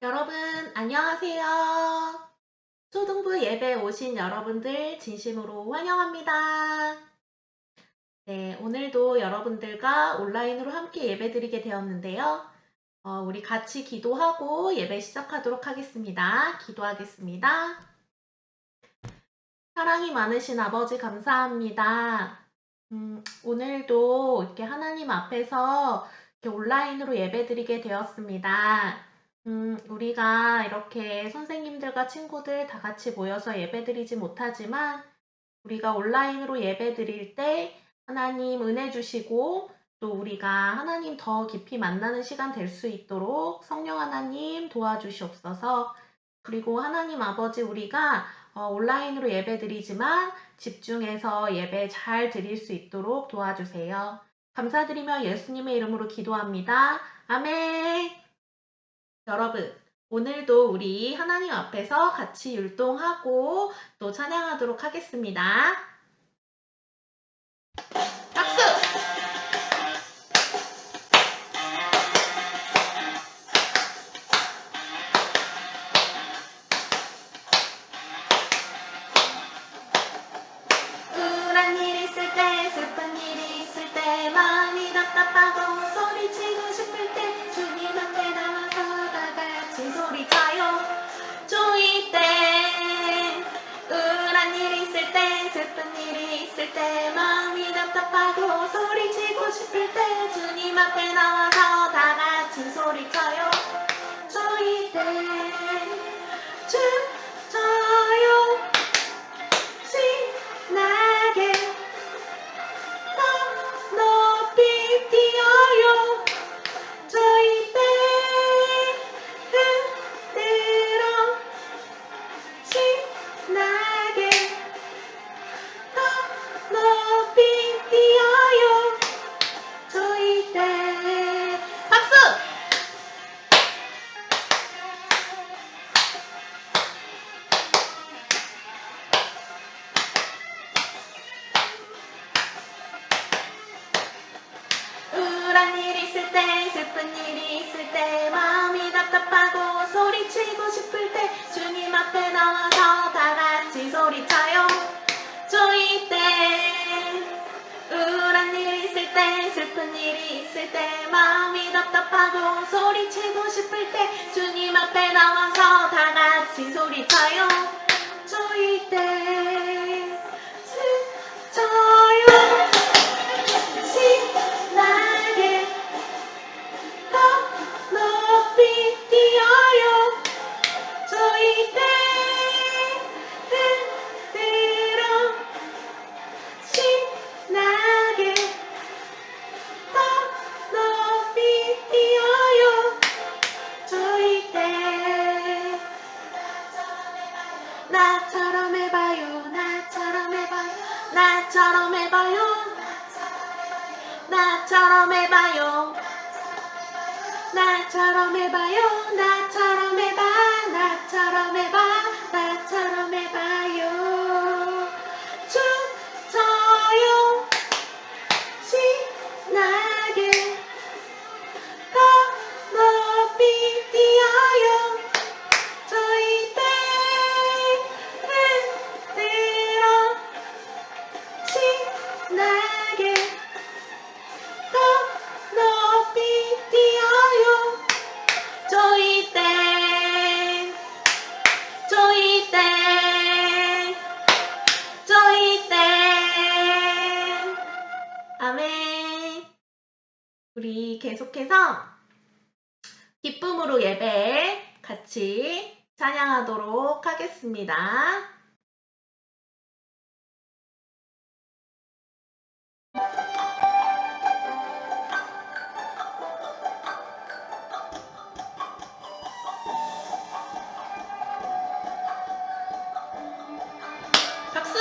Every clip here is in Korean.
여러분, 안녕하세요. 초등부 예배 오신 여러분들 진심으로 환영합니다. 네, 오늘도 여러분들과 온라인으로 함께 예배드리게 되었는데요. 우리 같이 기도하고 예배 시작하도록 하겠습니다. 기도하겠습니다. 사랑이 많으신 아버지 감사합니다. 오늘도 이렇게 하나님 앞에서 이렇게 온라인으로 예배드리게 되었습니다. 우리가 이렇게 선생님들과 친구들 다 같이 모여서 예배드리지 못하지만 우리가 온라인으로 예배드릴 때 하나님 은혜 주시고 또 우리가 하나님 더 깊이 만나는 시간 될 수 있도록 성령 하나님 도와주시옵소서. 그리고 하나님 아버지 우리가 온라인으로 예배드리지만 집중해서 예배 잘 드릴 수 있도록 도와주세요. 감사드리며 예수님의 이름으로 기도합니다. 아멘. 여러분, 오늘도 우리 하나님 앞에서 같이 율동하고 또 찬양하도록 하겠습니다. 박수! 우울한 일 있을 때, 슬픈 일이 있을 때, 마음이 답답하고 소리치고 싶을 때 주님 앞에 나와서 다 같이 소리쳐요. 조이 때, 우울한 일 있을 때, 슬픈 일이 있을 때, 마음이 답답하고 소리치고 싶을 때 주님 앞에 나와서 다 같이 소리쳐요. 조이 때, 춤춰요. 신나게 더 높이 뛰어요. 저희 배 흔들어 신나게 더 높이 뛰어요. 저희 배 박수! 우울한 일 있을 때, 슬픈 일이 있을 때, 마음이 답답하고 소리치고 싶을 때 주님 앞에 나와서 다 같이 소리쳐요. 조이 때, 우울한 일 있을 때, 슬픈 일이 있을 때, 마음이 답답하고 소리치고 싶을 때 주님 앞에 나와서 다 같이 소리쳐요. 조이 때, 저요. 신나게 더 높이 뛰어요. 저희 배 흔들어 신나게 더 높이 뛰어요. 저희 때 나처럼 해봐요. 나처럼 해봐요. 나처럼 해봐요. 나처럼 해봐요. 나처럼 해봐요. 나처럼 해봐. 나처럼 해봐. 나처럼 해봐요. 춤춰요. 신나게 더 높이 뛰어요. 저희 배 흔들어 신나게 더 높이 뛰어요. 조이 때, 조이 때, 조이 때. 아멘. 우리 계속해서 기쁨으로 예배 같이 찬양하도록 하겠습니다. 박수!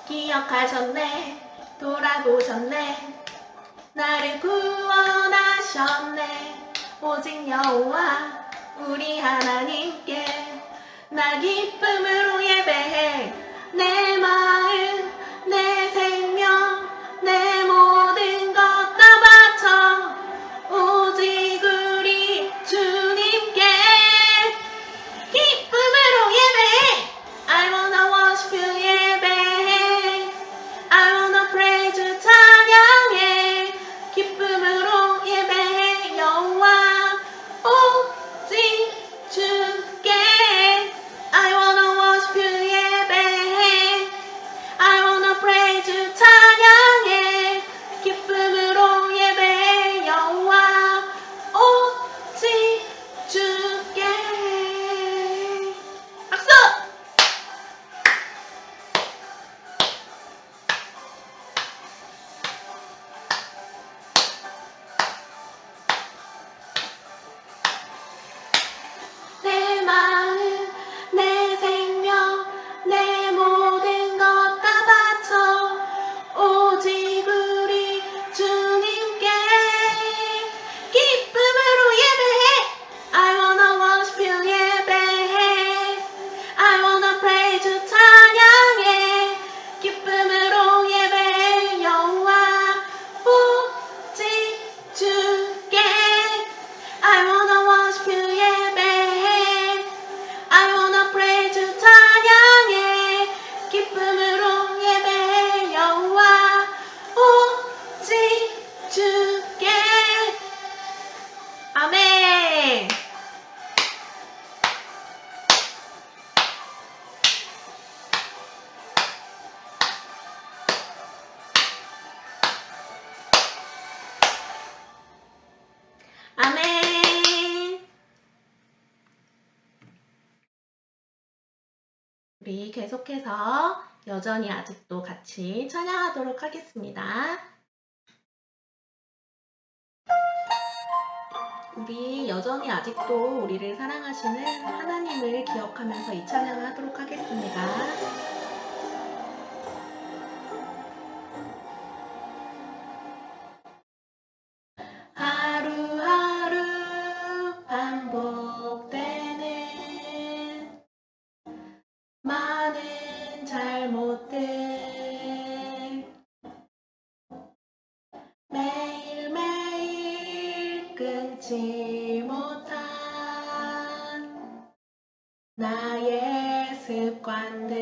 기억하셨네. 돌아보셨네. 나를 구원하셨네. 오직 여호와 우리 하나님께 나 기쁨으로 예배해. 내 마음 내 생명 내 모든 것 다 바쳐. 오직 우리 주 아멘! 아멘! 우리 계속해서 여전히 아직도 같이 찬양하도록 하겠습니다. 우리 여전히 아직도 우리를 사랑하시는 하나님을 기억하면서 이 찬양을 하도록 하겠습니다. 하루하루 반복되는 많은 잘못들 매일매일 끊지 못한 나의 습관들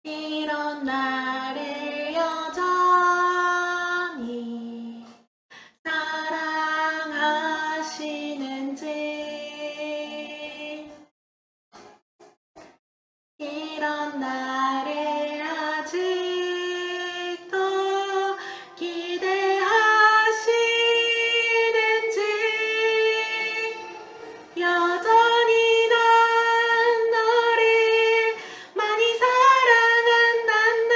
이런 나를 여전히 사랑하시는지 이런 나를 아직도 기대하시는지 여전히 난 너를 많이 사랑한단다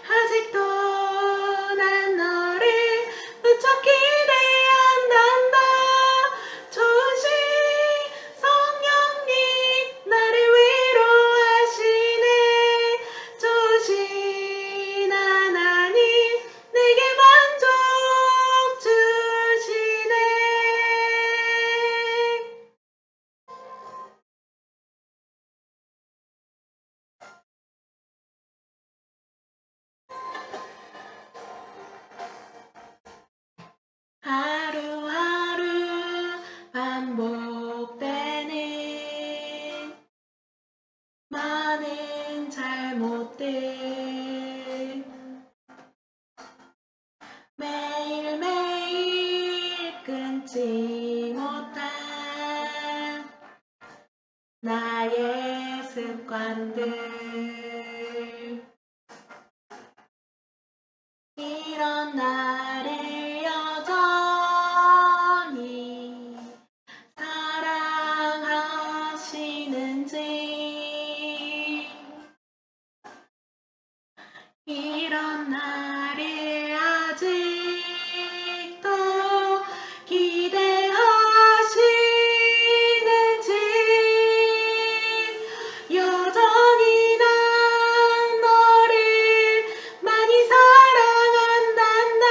아직도 난 너를 무척 기대한단다 좋으신 성령님 나를 위로하시네 좋으신 하나님 내게 만족 주시네 하루하루 반복되는 많은 잘못들 매일매일 끊지 못한 나의 습관들 이런 나를 여전히 사랑하시는지 이런 나를 아직도 기대하시는지 여전히 난 너를 많이 사랑한단다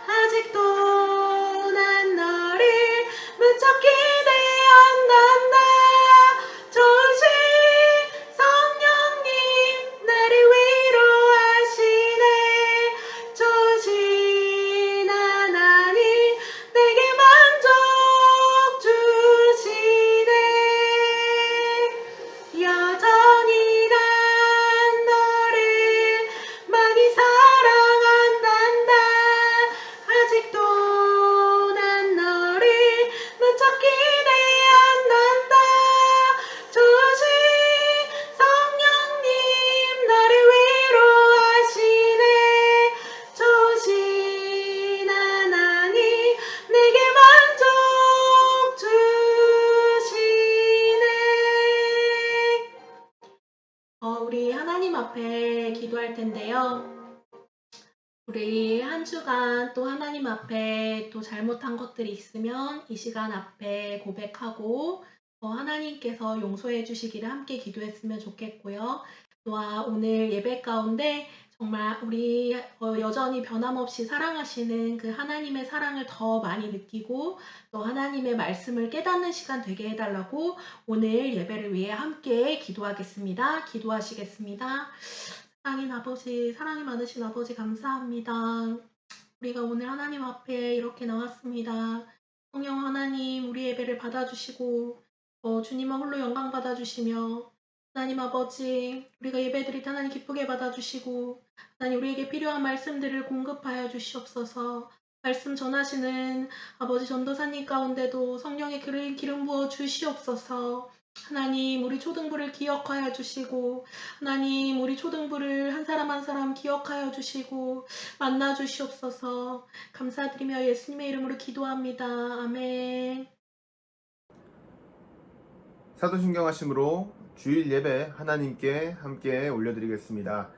아직도 난 너를 무척 기대한단다 좋으신 성령님 나를 위로하시네 좋으신 하나님 내게 만족 주시네 여전히 난 너를 많이 사랑한단다 아직도 난 너를 무척 기대한단다 좋으신 성령님 나를 위로하시네 좋으신 하나님 내게 만족 주시네 우리 하나님 앞에 기도할 텐데요. 우리 한 주간 또 하나님 앞에 또 잘못한 것들이 있으면 이 시간 앞에 고백하고 하나님께서 용서해 주시기를 함께 기도했으면 좋겠고요. 또한 오늘 예배 가운데 정말 우리 여전히 변함없이 사랑하시는 그 하나님의 사랑을 더 많이 느끼고 또 하나님의 말씀을 깨닫는 시간 되게 해달라고 오늘 예배를 위해 함께 기도하겠습니다. 기도하시겠습니다. 사랑인 아버지, 사랑이 많으신 아버지 감사합니다. 우리가 오늘 하나님 앞에 이렇게 나왔습니다. 성령 하나님 우리 예배를 받아주시고 주님만 홀로 영광 받아주시며 하나님 아버지, 우리가 예배드릴 때 하나님 기쁘게 받아주시고, 하나님 우리에게 필요한 말씀들을 공급하여 주시옵소서. 말씀 전하시는 아버지 전도사님 가운데도 성령의 기름 부어 주시옵소서. 하나님 우리 초등부를 기억하여 주시고, 하나님 우리 초등부를 한 사람 한 사람 기억하여 주시고 만나 주시옵소서. 감사드리며 예수님의 이름으로 기도합니다. 아멘. 사도신경 하심으로 주일 예배 하나님께 함께 올려드리겠습니다.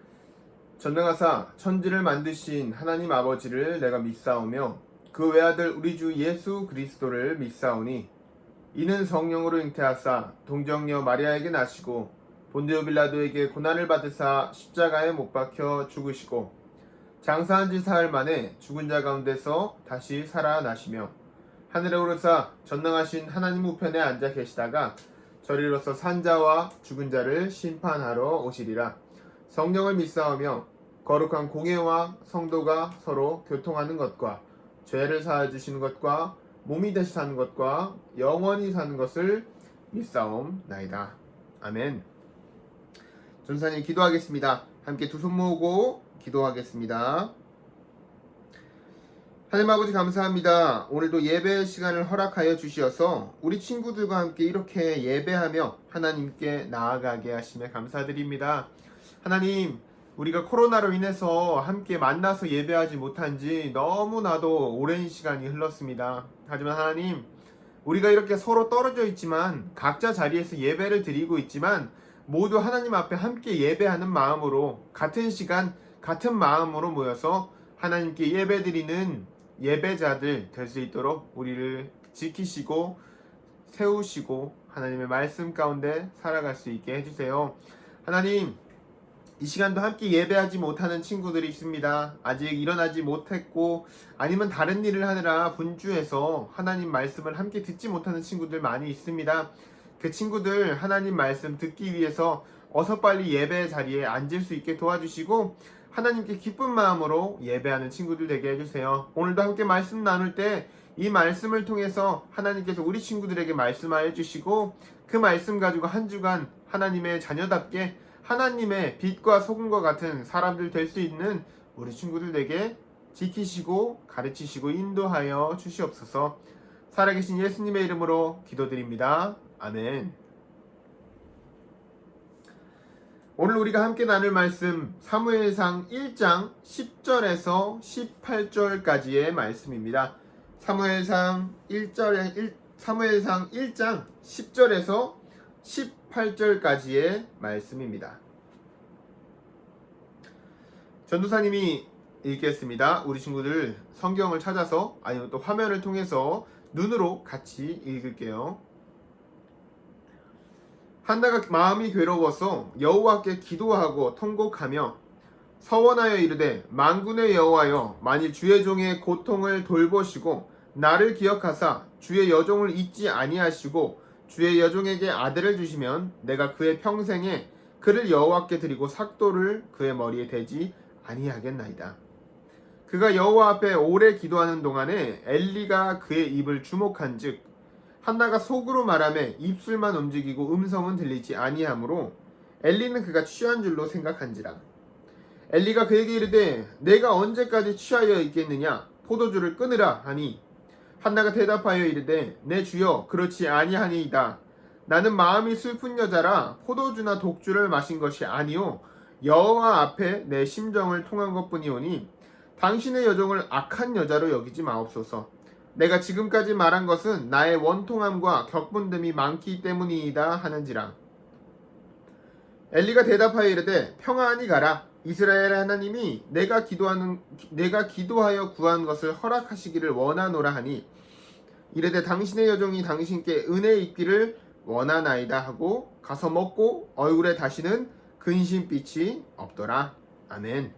전능하사 천지를 만드신 하나님 아버지를 내가 믿사오며 그 외아들 우리 주 예수 그리스도를 믿사오니 이는 성령으로 잉태하사 동정녀 마리아에게 나시고 본디오 빌라도에게 고난을 받으사 십자가에 못 박혀 죽으시고 장사한 지 사흘 만에 죽은 자 가운데서 다시 살아나시며 하늘에 오르사 전능하신 하나님 우편에 앉아 계시다가 저리로서 산자와 죽은 자를 심판하러 오시리라. 성령을 믿사오며 거룩한 공예와 성도가 서로 교통하는 것과 죄를 사하여 주시는 것과 몸이 되시 사는 것과 영원히 사는 것을 믿사옵나이다. 아멘. 전사님 기도하겠습니다. 함께 두 손 모으고 기도하겠습니다. 하나님 아버지 감사합니다. 오늘도 예배 시간을 허락하여 주시어서 우리 친구들과 함께 이렇게 예배하며 하나님께 나아가게 하심에 감사드립니다. 하나님, 우리가 코로나로 인해서 함께 만나서 예배하지 못한 지 너무나도 오랜 시간이 흘렀습니다. 하지만 하나님, 우리가 이렇게 서로 떨어져 있지만 각자 자리에서 예배를 드리고 있지만 모두 하나님 앞에 함께 예배하는 마음으로 같은 시간 같은 마음으로 모여서 하나님께 예배드리는 예배자들 될 수 있도록 우리를 지키시고 세우시고 하나님의 말씀 가운데 살아갈 수 있게 해주세요. 하나님, 이 시간도 함께 예배하지 못하는 친구들이 있습니다. 아직 일어나지 못했고 아니면 다른 일을 하느라 분주해서 하나님 말씀을 함께 듣지 못하는 친구들 많이 있습니다. 그 친구들 하나님 말씀 듣기 위해서 어서 빨리 예배 자리에 앉을 수 있게 도와주시고 하나님께 기쁜 마음으로 예배하는 친구들 되게 해주세요. 오늘도 함께 말씀 나눌 때 이 말씀을 통해서 하나님께서 우리 친구들에게 말씀하여 주시고 그 말씀 가지고 한 주간 하나님의 자녀답게 하나님의 빛과 소금과 같은 사람들 될 수 있는 우리 친구들에게 지키시고 가르치시고 인도하여 주시옵소서. 살아계신 예수님의 이름으로 기도드립니다. 아멘. 오늘 우리가 함께 나눌 말씀 사무엘상 1장 10절에서 18절까지의 말씀입니다. 사무엘상 1장 10절에서 18절까지의 말씀입니다. 전도사님이 읽겠습니다. 우리 친구들 성경을 찾아서 아니면 또 화면을 통해서 눈으로 같이 읽을게요. 한나가 마음이 괴로워서 여호와께 기도하고 통곡하며 서원하여 이르되 만군의 여호와여, 만일 주의 종의 고통을 돌보시고 나를 기억하사 주의 여종을 잊지 아니하시고 주의 여종에게 아들을 주시면 내가 그의 평생에 그를 여호와께 드리고 삭도를 그의 머리에 대지 아니하겠나이다. 그가 여호와 앞에 오래 기도하는 동안에 엘리가 그의 입을 주목한즉 한나가 속으로 말하며 입술만 움직이고 음성은 들리지 아니하므로 엘리는 그가 취한 줄로 생각한지라. 엘리가 그에게 이르되 내가 언제까지 취하여 있겠느냐, 포도주를 끊으라 하니 한나가 대답하여 이르되 내 주여 그렇지 아니하니이다. 나는 마음이 슬픈 여자라 포도주나 독주를 마신 것이 아니요 여호와 앞에 내 심정을 통한 것뿐이오니 당신의 여종을 악한 여자로 여기지 마옵소서. 내가 지금까지 말한 것은 나의 원통함과 격분됨이 많기 때문이다 하는지라. 엘리가 대답하여 이르되 평안히 가라. 이스라엘의 하나님이 내가 기도하여 구한 것을 허락하시기를 원하노라 하니 이르되 당신의 여종이 당신께 은혜 있기를 원하나이다 하고 가서 먹고 얼굴에 다시는 근심빛이 없더라. 아멘.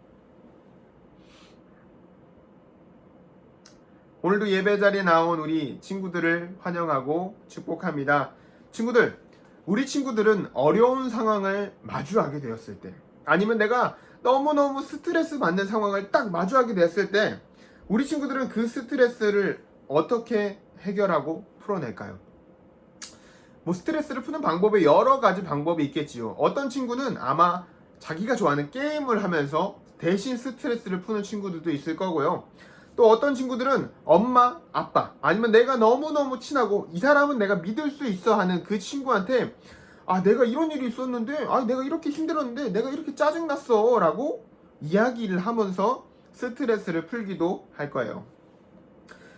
오늘도 예배 자리에 나온 우리 친구들을 환영하고 축복합니다. 친구들, 우리 친구들은 어려운 상황을 마주하게 되었을 때, 아니면 내가 너무너무 스트레스 받는 상황을 딱 마주하게 되었을 때 우리 친구들은 그 스트레스를 어떻게 해결하고 풀어낼까요? 뭐 스트레스를 푸는 방법에 여러 가지 방법이 있겠지요. 어떤 친구는 아마 자기가 좋아하는 게임을 하면서 대신 스트레스를 푸는 친구들도 있을 거고요. 또 어떤 친구들은 엄마, 아빠, 아니면 내가 너무너무 친하고 이 사람은 내가 믿을 수 있어 하는 그 친구한테 아, 내가 이런 일이 있었는데, 아, 내가 이렇게 힘들었는데, 내가 이렇게 짜증났어 라고 이야기를 하면서 스트레스를 풀기도 할 거예요.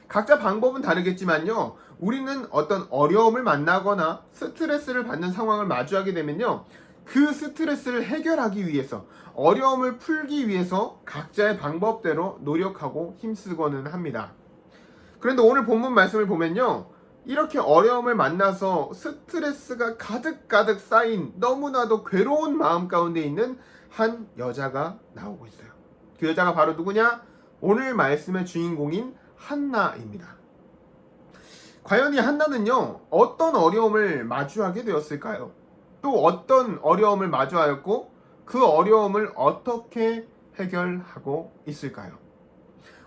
각자 방법은 다르겠지만요, 우리는 어떤 어려움을 만나거나 스트레스를 받는 상황을 마주하게 되면요, 그 스트레스를 해결하기 위해서, 어려움을 풀기 위해서 각자의 방법대로 노력하고 힘쓰고는 합니다. 그런데 오늘 본문 말씀을 보면요, 이렇게 어려움을 만나서 스트레스가 가득가득 쌓인 너무나도 괴로운 마음 가운데 있는 한 여자가 나오고 있어요. 그 여자가 바로 누구냐? 오늘 말씀의 주인공인 한나입니다. 과연 이 한나는요, 어떤 어려움을 마주하게 되었을까요? 또 어떤 어려움을 마주하였고 그 어려움을 어떻게 해결하고 있을까요?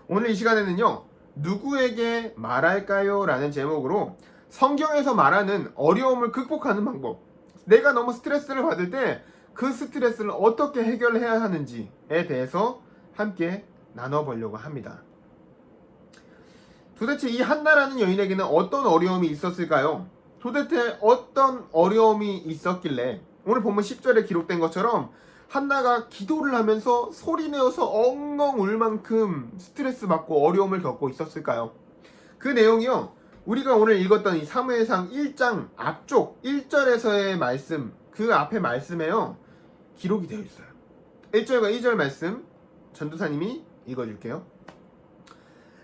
오늘 이 시간에는요, 누구에게 말할까요? 라는 제목으로 성경에서 말하는 어려움을 극복하는 방법, 내가 너무 스트레스를 받을 때 그 스트레스를 어떻게 해결해야 하는지에 대해서 함께 나눠보려고 합니다. 도대체 이 한나라는 여인에게는 어떤 어려움이 있었을까요? 도대체 어떤 어려움이 있었길래 오늘 본문 10절에 기록된 것처럼 한나가 기도를 하면서 소리내어서 엉엉 울 만큼 스트레스 받고 어려움을 겪고 있었을까요? 그 내용이요, 우리가 오늘 읽었던 이 사무엘상 1장 앞쪽 1절에서의 말씀, 그 앞에 말씀에요 기록이 되어 있어요. 1절과 2절 말씀 전도사님이 읽어줄게요.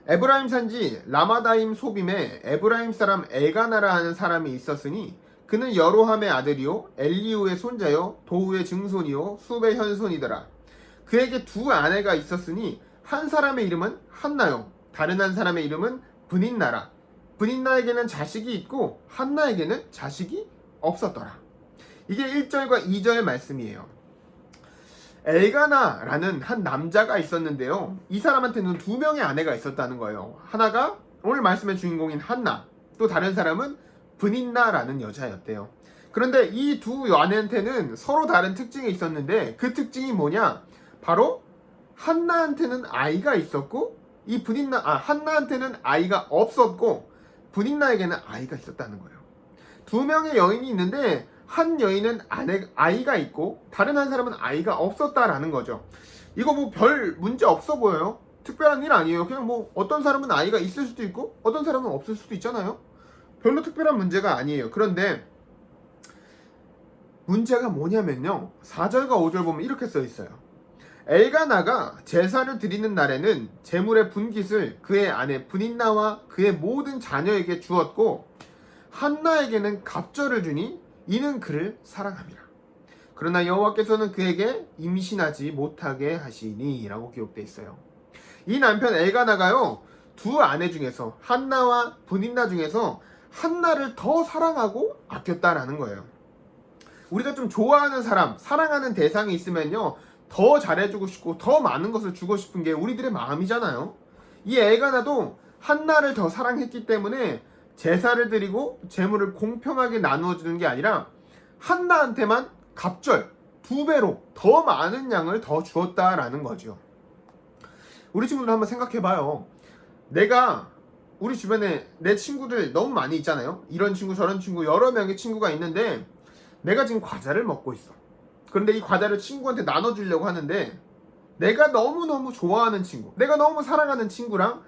에브라임 산지 라마다임 소빔에 에브라임 사람 엘가나라 하는 사람이 있었으니 그는 여로함의 아들이요 엘리우의 손자요 도우의 증손이요 숲의 현손이더라. 그에게 두 아내가 있었으니 한 사람의 이름은 한나요 다른 한 사람의 이름은 브닌나라. 브닌나에게는 자식이 있고 한나에게는 자식이 없었더라. 이게 1절과 2절 말씀이에요. 엘가나라는 한 남자가 있었는데요, 이 사람한테는 두 명의 아내가 있었다는 거예요. 하나가 오늘 말씀의 주인공인 한나, 또 다른 사람은 브닌나라는 여자였대요. 그런데 이 두 아내한테는 서로 다른 특징이 있었는데 그 특징이 뭐냐? 바로 한나한테는 아이가 있었고 이 한나한테는 아이가 없었고 브닌나에게는 아이가 있었다는 거예요. 두 명의 여인이 있는데 한 여인은 아이가 있고 다른 한 사람은 아이가 없었다라는 거죠. 이거 뭐 별 문제 없어 보여요. 특별한 일 아니에요. 그냥 뭐 어떤 사람은 아이가 있을 수도 있고 어떤 사람은 없을 수도 있잖아요. 별로 특별한 문제가 아니에요. 그런데 문제가 뭐냐면요, 4절과 5절 보면 이렇게 써 있어요. 엘가나가 제사를 드리는 날에는 제물의 분깃을 그의 아내 브닌나와 그의 모든 자녀에게 주었고 한나에게는 갑절을 주니 이는 그를 사랑함이라. 그러나 여호와께서는 그에게 임신하지 못하게 하시니 라고 기록되어 있어요. 이 남편 엘가나가요, 두 아내 중에서 한나와 브닌나 중에서 한나를 더 사랑하고 아꼈다라는 거예요. 우리가 좀 좋아하는 사람, 사랑하는 대상이 있으면요, 더 잘해주고 싶고 더 많은 것을 주고 싶은 게 우리들의 마음이잖아요. 이 엘가나도 한나를 더 사랑했기 때문에 제사를 드리고 재물을 공평하게 나누어 주는 게 아니라 한나한테만 갑절 2배로 더 많은 양을 더 주었다라는 거죠. 우리 친구들 한번 생각해봐요. 우리 주변에 내 친구들 너무 많이 있잖아요. 이런 친구 저런 친구 여러 명의 친구가 있는데 내가 지금 과자를 먹고 있어. 그런데 이 과자를 친구한테 나눠주려고 하는데 내가 너무너무 좋아하는 친구, 내가 너무 사랑하는 친구랑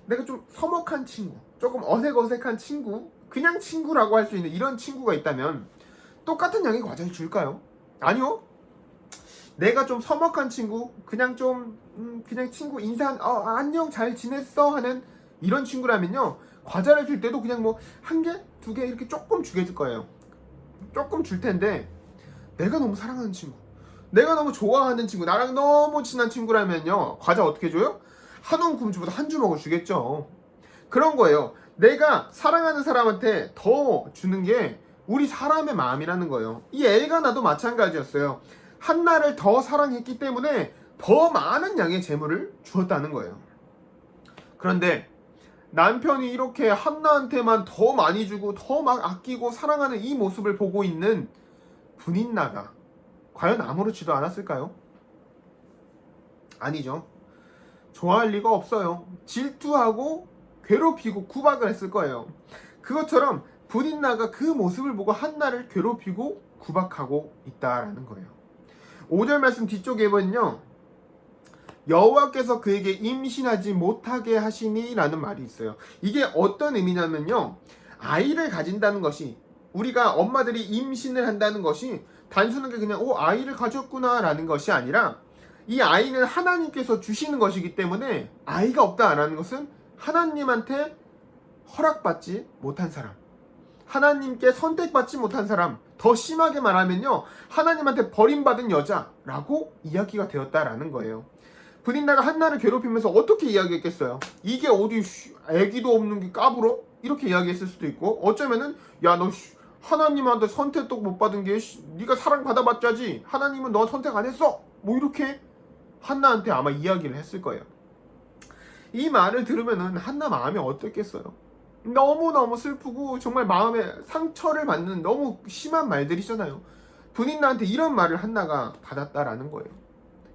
내가 좀 서먹한 친구, 조금 어색한 친구, 그냥 친구라고 할 수 있는 이런 친구가 있다면 똑같은 양의 과자를 줄까요? 아니요. 내가 좀 서먹한 친구, 그냥 친구 인사, 안녕 잘 지냈어 하는 이런 친구라면요, 과자를 줄 때도 그냥 뭐 1개, 2개 이렇게 조금 주게 줄 거예요. 조금 줄 텐데 내가 너무 사랑하는 친구, 내가 너무 좋아하는 친구, 나랑 너무 친한 친구라면요, 과자 어떻게 줘요? 한 움큼주보다 한 주먹을 주겠죠. 그런 거예요. 내가 사랑하는 사람한테 더 주는 게 우리 사람의 마음이라는 거예요. 이 엘가나도 마찬가지였어요. 한나를 더 사랑했기 때문에 더 많은 양의 재물을 주었다는 거예요. 그런데 남편이 이렇게 한나한테만 더 많이 주고 더 막 아끼고 사랑하는 이 모습을 보고 있는 분인나가 과연 아무렇지도 않았을까요? 아니죠. 좋아할 리가 없어요. 질투하고 괴롭히고 구박을 했을 거예요. 그것처럼 분인나가 그 모습을 보고 한나를 괴롭히고 구박하고 있다라는 거예요. 5절 말씀 뒤쪽에 보면요, 여호와께서 그에게 임신하지 못하게 하시니 라는 말이 있어요. 이게 어떤 의미냐면요, 아이를 가진다는 것이, 우리가 엄마들이 임신을 한다는 것이 단순하게 그냥 아이를 가졌구나 라는 것이 아니라, 이 아이는 하나님께서 주시는 것이기 때문에 아이가 없다라는 것은 하나님한테 허락받지 못한 사람, 하나님께 선택받지 못한 사람, 더 심하게 말하면요, 하나님한테 버림받은 여자라고 이야기가 되었다라는 거예요. 분인나가 한나를 괴롭히면서 어떻게 이야기했겠어요? 이게 어디 애기도 없는 게 까불어? 이렇게 이야기했을 수도 있고, 어쩌면은 야 너 하나님한테 선택도 못 받은 게 네가 사랑받아봤자지, 하나님은 너 선택 안 했어, 뭐 이렇게 한나한테 아마 이야기를 했을 거예요. 이 말을 들으면은 한나 마음이 어떻겠어요? 너무너무 슬프고 정말 마음에 상처를 받는 너무 심한 말들이잖아요. 분인나한테 이런 말을 한나가 받았다라는 거예요.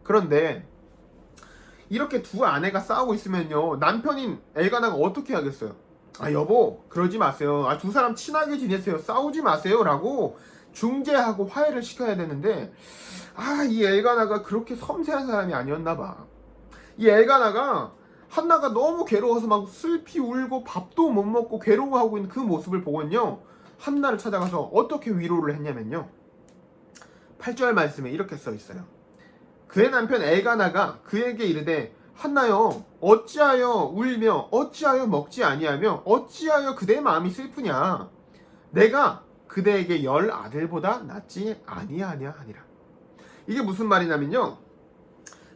그런데 이렇게 두 아내가 싸우고 있으면요, 남편인 엘가나가 어떻게 하겠어요? 여보 그러지 마세요. 두 사람 친하게 지내세요. 싸우지 마세요 라고 중재하고 화해를 시켜야 되는데, 이 엘가나가 그렇게 섬세한 사람이 아니었나 봐. 이 엘가나가 한나가 너무 괴로워서 막 슬피 울고 밥도 못 먹고 괴로워하고 있는 그 모습을 보고는요, 한나를 찾아가서 어떻게 위로를 했냐면요, 8절 말씀에 이렇게 써 있어요. 그의 남편 엘가나가 그에게 이르되, 한나여 어찌하여 울며 어찌하여 먹지 아니하며 어찌하여 그대의 마음이 슬프냐? 내가 그대에게 10 아들보다 낫지 아니하냐 하니라. 이게 무슨 말이냐면요,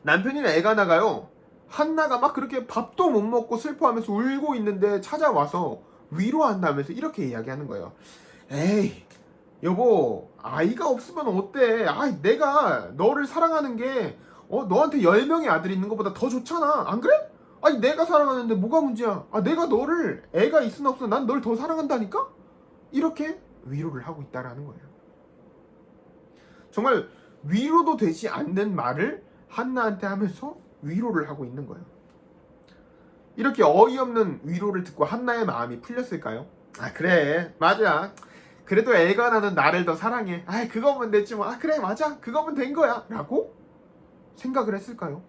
남편인 엘가나가요, 한나가 막 그렇게 밥도 못 먹고 슬퍼하면서 울고 있는데 찾아와서 위로한다면서 이렇게 이야기하는 거예요. 에이 여보, 아이가 없으면 어때? 내가 너를 사랑하는 게 너한테 10명의 아들이 있는 것보다 더 좋잖아, 안 그래? 내가 사랑하는데 뭐가 문제야? 내가 너를, 애가 있으나 없으나 난 널 더 사랑한다니까? 이렇게 위로를 하고 있다라는 거예요. 정말 위로도 되지 않는 말을 한나한테 하면서 위로를 하고 있는 거예요. 이렇게 어이없는 위로를 듣고 한나의 마음이 풀렸을까요? 그래 맞아, 그래도 엘가나는 나를 더 사랑해, 그거면 됐지 뭐, 그래 맞아 그거면 된 거야 라고 생각을 했을까요?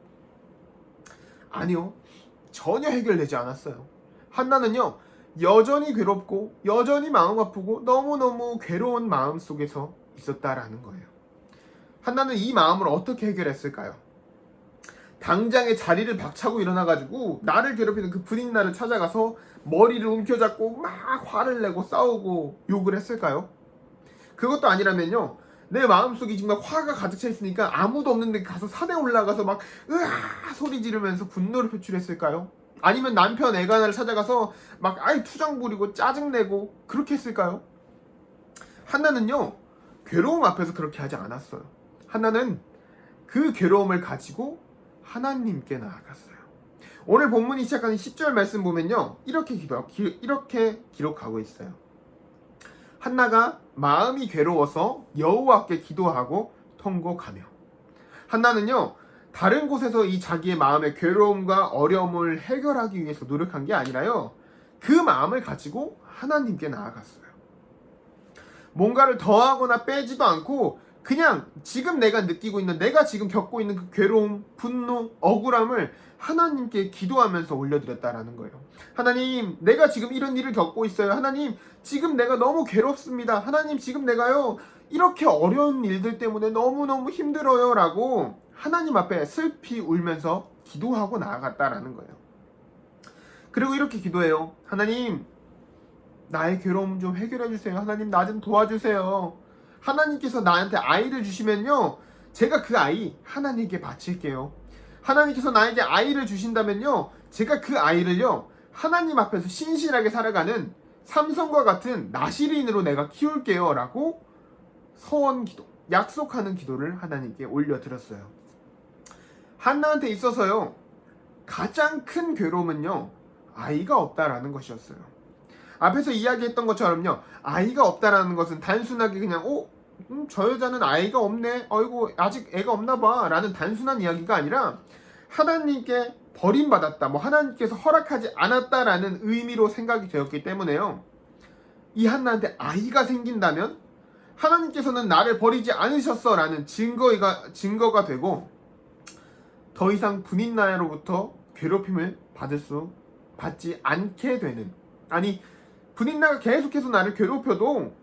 아니요, 전혀 해결되지 않았어요. 한나는요, 여전히 괴롭고 여전히 마음 아프고 너무너무 괴로운 마음 속에서 있었다라는 거예요. 한나는 이 마음을 어떻게 해결했을까요? 당장에 자리를 박차고 일어나가지고 나를 괴롭히는 그 분인나를 찾아가서 머리를 움켜잡고 막 화를 내고 싸우고 욕을 했을까요? 그것도 아니라면요, 내 마음속이 정말 화가 가득 차 있으니까 아무도 없는데 가서 산에 올라가서 막 으아 소리 지르면서 분노를 표출했을까요? 아니면 남편 엘가나를 찾아가서 막 투정 부리고 짜증내고 그렇게 했을까요? 한나는요, 괴로움 앞에서 그렇게 하지 않았어요. 한나는 그 괴로움을 가지고 하나님께 나아갔어요. 오늘 본문이 시작하는 10절 말씀 보면요, 이렇게 기록하고 있어요. 한나가 마음이 괴로워서 여호와께 기도하고 통곡하며. 한나는요, 다른 곳에서 이 자기의 마음의 괴로움과 어려움을 해결하기 위해서 노력한 게 아니라요, 그 마음을 가지고 하나님께 나아갔어요. 뭔가를 더하거나 빼지도 않고 그냥 지금 내가 느끼고 있는, 내가 지금 겪고 있는 그 괴로움, 분노, 억울함을 하나님께 기도하면서 올려드렸다라는 거예요. 하나님, 내가 지금 이런 일을 겪고 있어요. 하나님, 지금 내가 너무 괴롭습니다. 하나님, 지금 내가요, 이렇게 어려운 일들 때문에 너무너무 힘들어요 라고 하나님 앞에 슬피 울면서 기도하고 나아갔다라는 거예요. 그리고 이렇게 기도해요. 하나님, 나의 괴로움 좀 해결해 주세요. 하나님, 나 좀 도와주세요. 하나님께서 나한테 아이를 주시면요, 제가 그 아이 하나님께 바칠게요. 하나님께서 나에게 아이를 주신다면요, 제가 그 아이를요, 하나님 앞에서 신실하게 살아가는 삼성과 같은 나시린으로 내가 키울게요 라고 서원 기도, 약속하는 기도를 하나님께 올려드렸어요. 한나한테 있어서요, 가장 큰 괴로움은요, 아이가 없다라는 것이었어요. 앞에서 이야기했던 것처럼요, 아이가 없다라는 것은 단순하게 그냥 저 여자는 아이가 없네, 어이구 아직 애가 없나 봐 라는 단순한 이야기가 아니라 하나님께 버림받았다, 하나님께서 허락하지 않았다라는 의미로 생각이 되었기 때문에요, 이 한나한테 아이가 생긴다면 하나님께서는 나를 버리지 않으셨어 라는 증거가 되고, 더 이상 분인나로부터 괴롭힘을 받지 않게 되는, 아니 분인나가 계속해서 나를 괴롭혀도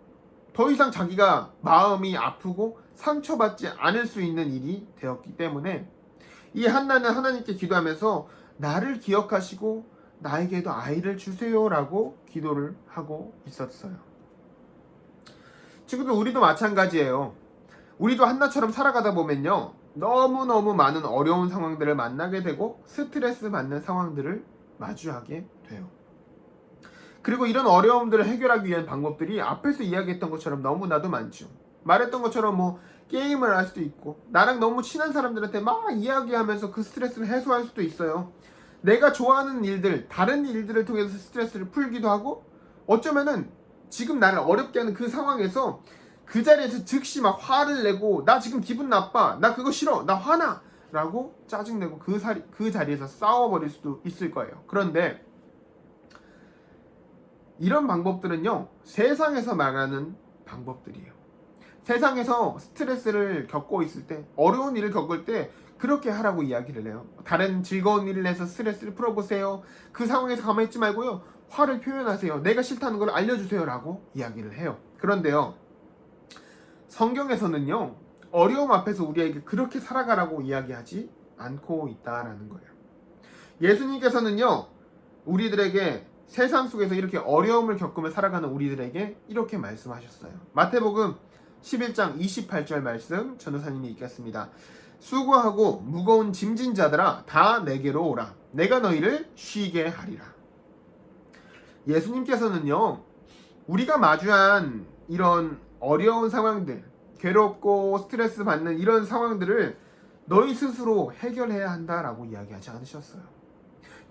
더 이상 자기가 마음이 아프고 상처받지 않을 수 있는 일이 되었기 때문에 이 한나는 하나님께 기도하면서 나를 기억하시고 나에게도 아이를 주세요 라고 기도를 하고 있었어요. 친구들, 우리도 마찬가지예요. 우리도 한나처럼 살아가다 보면요, 너무너무 많은 어려운 상황들을 만나게 되고 스트레스 받는 상황들을 마주하게 돼요. 그리고 이런 어려움들을 해결하기 위한 방법들이 앞에서 이야기했던 것처럼 너무나도 많죠. 말했던 것처럼 게임을 할 수도 있고, 나랑 너무 친한 사람들한테 막 이야기하면서 그 스트레스를 해소할 수도 있어요. 내가 좋아하는 일들, 다른 일들을 통해서 스트레스를 풀기도 하고, 어쩌면은 지금 나를 어렵게 하는 그 상황에서 그 자리에서 즉시 막 화를 내고, 나 지금 기분 나빠, 나 그거 싫어, 나 화나 라고 짜증내고 그 자리에서 싸워버릴 수도 있을 거예요. 그런데 이런 방법들은요, 세상에서 말하는 방법들이에요. 세상에서 스트레스를 겪고 있을 때, 어려운 일을 겪을 때 그렇게 하라고 이야기를 해요. 다른 즐거운 일을 해서 스트레스를 풀어보세요. 그 상황에서 가만히 있지 말고요, 화를 표현하세요. 내가 싫다는 걸 알려주세요 라고 이야기를 해요. 그런데요, 성경에서는요, 어려움 앞에서 우리에게 그렇게 살아가라고 이야기하지 않고 있다라는 거예요. 예수님께서는요, 우리들에게 세상 속에서 이렇게 어려움을 겪으며 살아가는 우리들에게 이렇게 말씀하셨어요. 마태복음 11장 28절 말씀 전도사님이 읽겠습니다. 수고하고 무거운 짐진 자들아 다 내게로 오라. 내가 너희를 쉬게 하리라. 예수님께서는요, 우리가 마주한 이런 어려운 상황들, 괴롭고 스트레스 받는 이런 상황들을 너희 스스로 해결해야 한다라고 이야기하지 않으셨어요.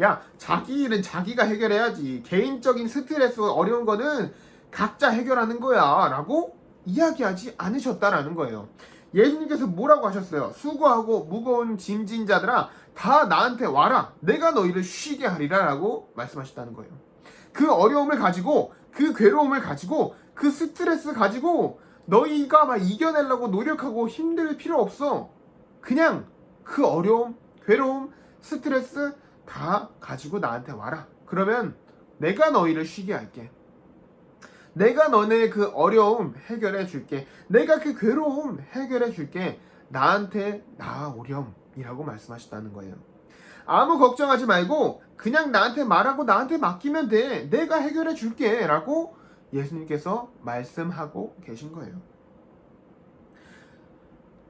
야, 자기 일은 자기가 해결해야지, 개인적인 스트레스 어려운 거는 각자 해결하는 거야 라고 이야기하지 않으셨다라는 거예요. 예수님께서 뭐라고 하셨어요? 수고하고 무거운 짐진 자들아 다 나한테 와라. 내가 너희를 쉬게 하리라 라고 말씀하셨다는 거예요. 그 어려움을 가지고, 그 괴로움을 가지고, 그 스트레스 가지고 너희가 막 이겨내려고 노력하고 힘들 필요 없어. 그냥 그 어려움, 괴로움, 스트레스 다 가지고 나한테 와라. 그러면 내가 너희를 쉬게 할게. 내가 너네 그 어려움 해결해 줄게. 내가 그 괴로움 해결해 줄게. 나한테 나아오렴이라고 말씀하셨다는 거예요. 아무 걱정하지 말고 그냥 나한테 말하고 나한테 맡기면 돼. 내가 해결해 줄게 라고 예수님께서 말씀하고 계신 거예요.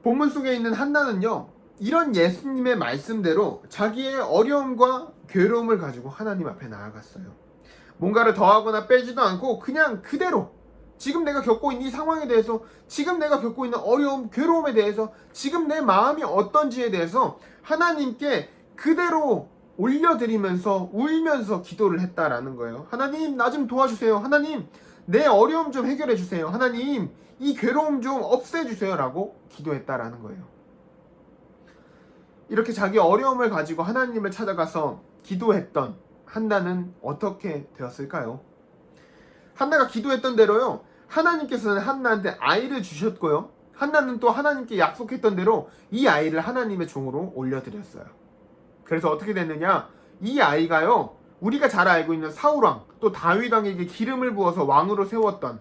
본문 속에 있는 한나는요, 이런 예수님의 말씀대로 자기의 어려움과 괴로움을 가지고 하나님 앞에 나아갔어요. 뭔가를 더하거나 빼지도 않고 그냥 그대로 지금 내가 겪고 있는 이 상황에 대해서, 지금 내가 겪고 있는 어려움, 괴로움에 대해서, 지금 내 마음이 어떤지에 대해서 하나님께 그대로 올려드리면서 울면서 기도를 했다라는 거예요. 하나님, 나 좀 도와주세요. 하나님, 내 어려움 좀 해결해 주세요. 하나님, 이 괴로움 좀 없애주세요 라고 기도했다라는 거예요. 이렇게 자기 어려움을 가지고 하나님을 찾아가서 기도했던 한나는 어떻게 되었을까요? 한나가 기도했던 대로요, 하나님께서는 한나한테 아이를 주셨고요, 한나는 또 하나님께 약속했던 대로 이 아이를 하나님의 종으로 올려드렸어요. 그래서 어떻게 됐느냐, 이 아이가요, 우리가 잘 알고 있는 사울왕, 또 다윗왕에게 기름을 부어서 왕으로 세웠던,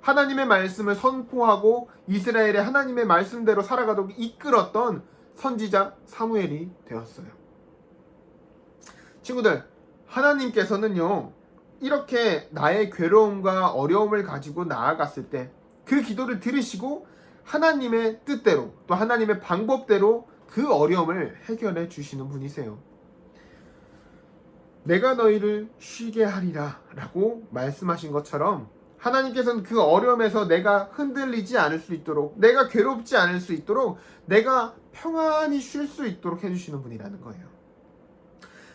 하나님의 말씀을 선포하고 이스라엘의 하나님의 말씀대로 살아가도록 이끌었던 선지자 사무엘이 되었어요. 친구들, 하나님께서는요, 이렇게 나의 괴로움과 어려움을 가지고 나아갔을 때 그 기도를 들으시고 하나님의 뜻대로, 또 하나님의 방법대로 그 어려움을 해결해 주시는 분이세요. 내가 너희를 쉬게 하리라 라고 말씀하신 것처럼 하나님께서는 그 어려움에서 내가 흔들리지 않을 수 있도록, 내가 괴롭지 않을 수 있도록, 내가 평안히 쉴 수 있도록 해주시는 분이라는 거예요.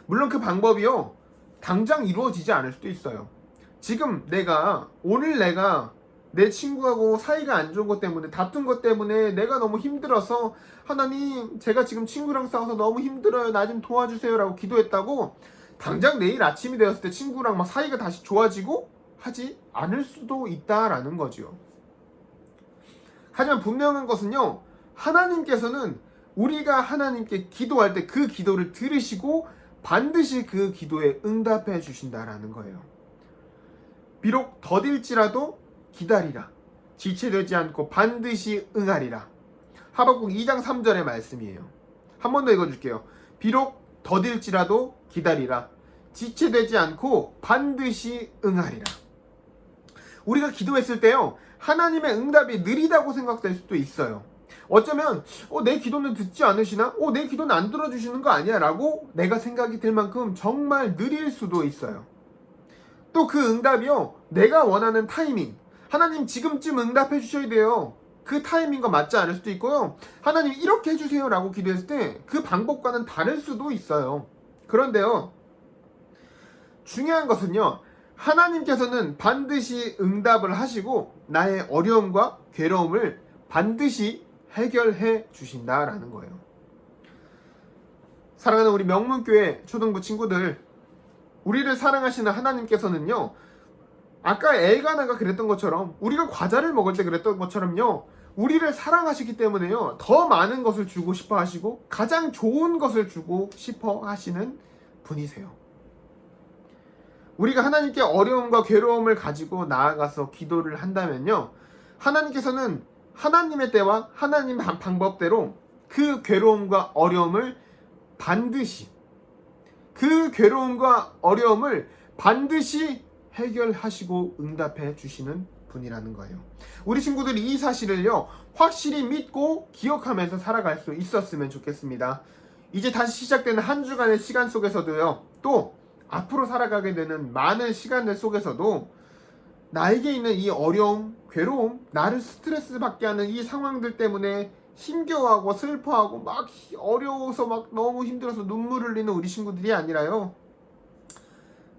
물론 그 방법이요, 당장 이루어지지 않을 수도 있어요. 지금 오늘 내가 내 친구하고 사이가 안 좋은 것 때문에, 다툰 것 때문에 내가 너무 힘들어서 하나님, 제가 지금 친구랑 싸워서 너무 힘들어요, 나 좀 도와주세요 라고 기도했다고 당장 내일 아침이 되었을 때 친구랑 막 사이가 다시 좋아지고 하지 않을 수도 있다라는 거죠. 하지만 분명한 것은요, 하나님께서는 우리가 하나님께 기도할 때 그 기도를 들으시고 반드시 그 기도에 응답해 주신다라는 거예요. 비록 더딜지라도 기다리라. 지체되지 않고 반드시 응하리라. 하박국 2장 3절의 말씀이에요. 한 번 더 읽어줄게요. 비록 더딜지라도 기다리라. 지체되지 않고 반드시 응하리라. 우리가 기도했을 때요, 하나님의 응답이 느리다고 생각될 수도 있어요. 어쩌면 내 기도는 듣지 않으시나? 내 기도는 안 들어주시는 거 아니야? 라고 내가 생각이 들 만큼 정말 느릴 수도 있어요. 또 그 응답이요, 내가 원하는 타이밍, 하나님 지금쯤 응답해 주셔야 돼요, 그 타이밍과 맞지 않을 수도 있고요, 하나님 이렇게 해주세요 라고 기도했을 때 그 방법과는 다를 수도 있어요. 그런데요, 중요한 것은요, 하나님께서는 반드시 응답을 하시고 나의 어려움과 괴로움을 반드시 해결해 주신다라는 거예요. 사랑하는 우리 명문교회 초등부 친구들, 우리를 사랑하시는 하나님께서는요, 아까 엘가나가 그랬던 것처럼, 우리가 과자를 먹을 때 그랬던 것처럼요, 우리를 사랑하시기 때문에요, 더 많은 것을 주고 싶어 하시고 가장 좋은 것을 주고 싶어 하시는 분이세요. 우리가 하나님께 어려움과 괴로움을 가지고 나아가서 기도를 한다면요, 하나님께서는 하나님의 때와 하나님 방법대로 그 괴로움과 어려움을 반드시 해결하시고 응답해 주시는 분이라는 거예요. 우리 친구들이 이 사실을요, 확실히 믿고 기억하면서 살아갈 수 있었으면 좋겠습니다. 이제 다시 시작되는 한 주간의 시간 속에서도요, 또 앞으로 살아가게 되는 많은 시간들 속에서도 나에게 있는 이 어려움, 괴로움, 나를 스트레스 받게 하는 이 상황들 때문에 힘겨워하고 슬퍼하고 막 어려워서 막 너무 힘들어서 눈물 흘리는 우리 친구들이 아니라요,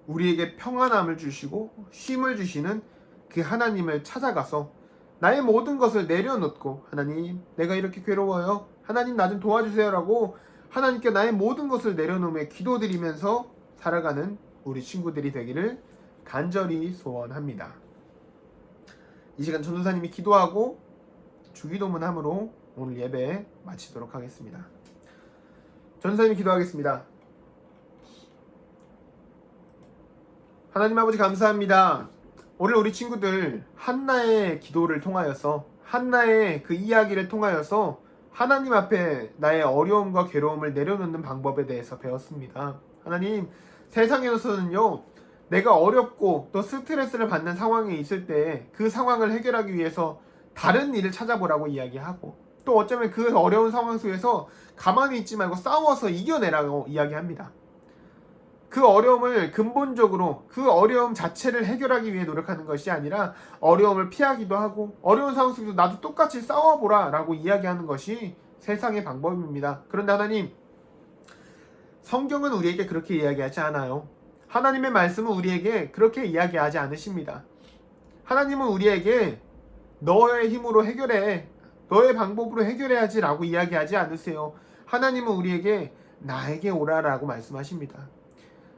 우리에게 평안함을 주시고 쉼을 주시는 그 하나님을 찾아가서 나의 모든 것을 내려놓고, 하나님 내가 이렇게 괴로워요, 하나님 나 좀 도와주세요 라고 하나님께 나의 모든 것을 내려놓으며 기도드리면서 살아가는 우리 친구들이 되기를 간절히 소원합니다. 이 시간 전도사님이 기도하고 주기도문함으로 오늘 예배 마치도록 하겠습니다. 전도사님이 기도하겠습니다. 하나님 아버지 감사합니다. 오늘 우리 친구들 한나의 기도를 통하여서, 한나의 그 이야기를 통하여서 하나님 앞에 나의 어려움과 괴로움을 내려놓는 방법에 대해서 배웠습니다. 하나님, 세상에서는요, 내가 어렵고 또 스트레스를 받는 상황에 있을 때 그 상황을 해결하기 위해서 다른 일을 찾아보라고 이야기하고, 또 어쩌면 그 어려운 상황 속에서 가만히 있지 말고 싸워서 이겨내라고 이야기합니다. 그 어려움을 근본적으로, 그 어려움 자체를 해결하기 위해 노력하는 것이 아니라 어려움을 피하기도 하고, 어려운 상황 속에서 나도 똑같이 싸워보라 라고 이야기하는 것이 세상의 방법입니다. 그런데 하나님, 성경은 우리에게 그렇게 이야기하지 않아요. 하나님의 말씀은 우리에게 그렇게 이야기하지 않으십니다. 하나님은 우리에게 너의 힘으로 해결해, 너의 방법으로 해결해야지 라고 이야기하지 않으세요. 하나님은 우리에게 나에게 오라라고 말씀하십니다.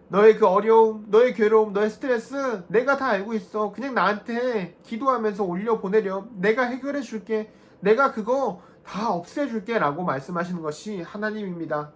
너의 그 어려움, 너의 괴로움, 너의 스트레스 내가 다 알고 있어. 그냥 나한테 기도하면서 올려보내렴. 내가 해결해 줄게. 내가 그거 다 없애줄게 라고 말씀하시는 것이 하나님입니다.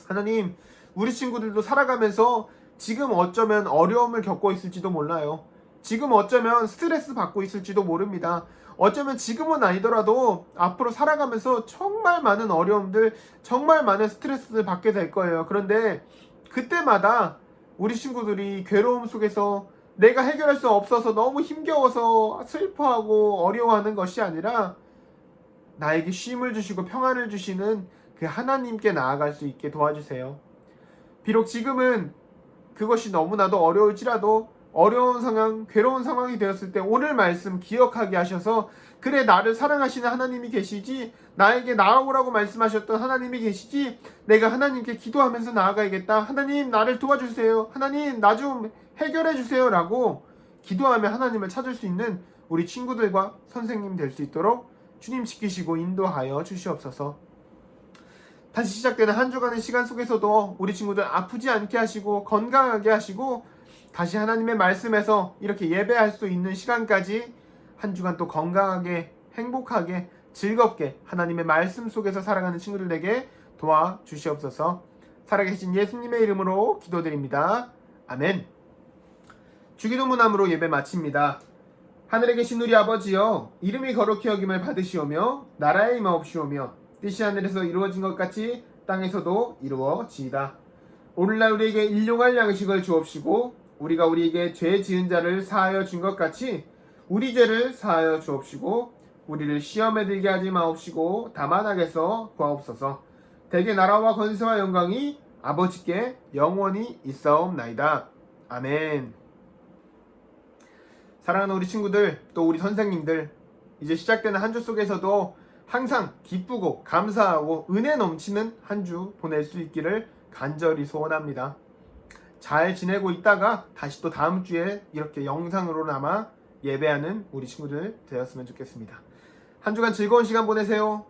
하나님, 우리 친구들도 살아가면서 지금 어쩌면 어려움을 겪고 있을지도 몰라요. 지금 어쩌면 스트레스 받고 있을지도 모릅니다. 어쩌면 지금은 아니더라도 앞으로 살아가면서 정말 많은 어려움들, 정말 많은 스트레스를 받게 될 거예요. 그런데 그때마다 우리 친구들이 괴로움 속에서 내가 해결할 수 없어서 너무 힘겨워서 슬퍼하고 어려워하는 것이 아니라 나에게 쉼을 주시고 평안을 주시는 그 하나님께 나아갈 수 있게 도와주세요. 비록 지금은 그것이 너무나도 어려울지라도 어려운 상황, 괴로운 상황이 되었을 때 오늘 말씀 기억하게 하셔서 그래 나를 사랑하시는 하나님이 계시지 나에게 나아오라고 말씀하셨던 하나님이 계시지 내가 하나님께 기도하면서 나아가야겠다. 하나님 나를 도와주세요. 하나님 나 좀 해결해 주세요 라고 기도하며 하나님을 찾을 수 있는 우리 친구들과 선생님 될 수 있도록 주님 지키시고 인도하여 주시옵소서. 다시 시작되는 한 주간의 시간 속에서도 우리 친구들 아프지 않게 하시고 건강하게 하시고 다시 하나님의 말씀에서 이렇게 예배할 수 있는 시간까지 한 주간 또 건강하게 행복하게 즐겁게 하나님의 말씀 속에서 살아가는 친구들에게 도와주시옵소서. 살아계신 예수님의 이름으로 기도드립니다. 아멘. 주기도문함으로 예배 마칩니다. 하늘에 계신 우리 아버지여, 이름이 거룩히 여김을 받으시오며 나라의 임하옵시오며 뜻이 하늘에서 이루어진 것 같이 땅에서도 이루어지이다. 오늘날 우리에게 일용할 양식을 주옵시고 우리가 우리에게 죄 지은 자를 사하여 준 것 같이 우리 죄를 사하여 주옵시고 우리를 시험에 들게 하지 마옵시고 다만 악에서 구하옵소서. 대개 나라와 권세와 영광이 아버지께 영원히 있사옵나이다. 아멘. 사랑하는 우리 친구들, 또 우리 선생님들, 이제 시작되는 한 주 속에서도 항상 기쁘고 감사하고 은혜 넘치는 한 주 보낼 수 있기를 간절히 소원합니다. 잘 지내고 있다가 다시 또 다음 주에 이렇게 영상으로나마 예배하는 우리 친구들 되었으면 좋겠습니다. 한 주간 즐거운 시간 보내세요.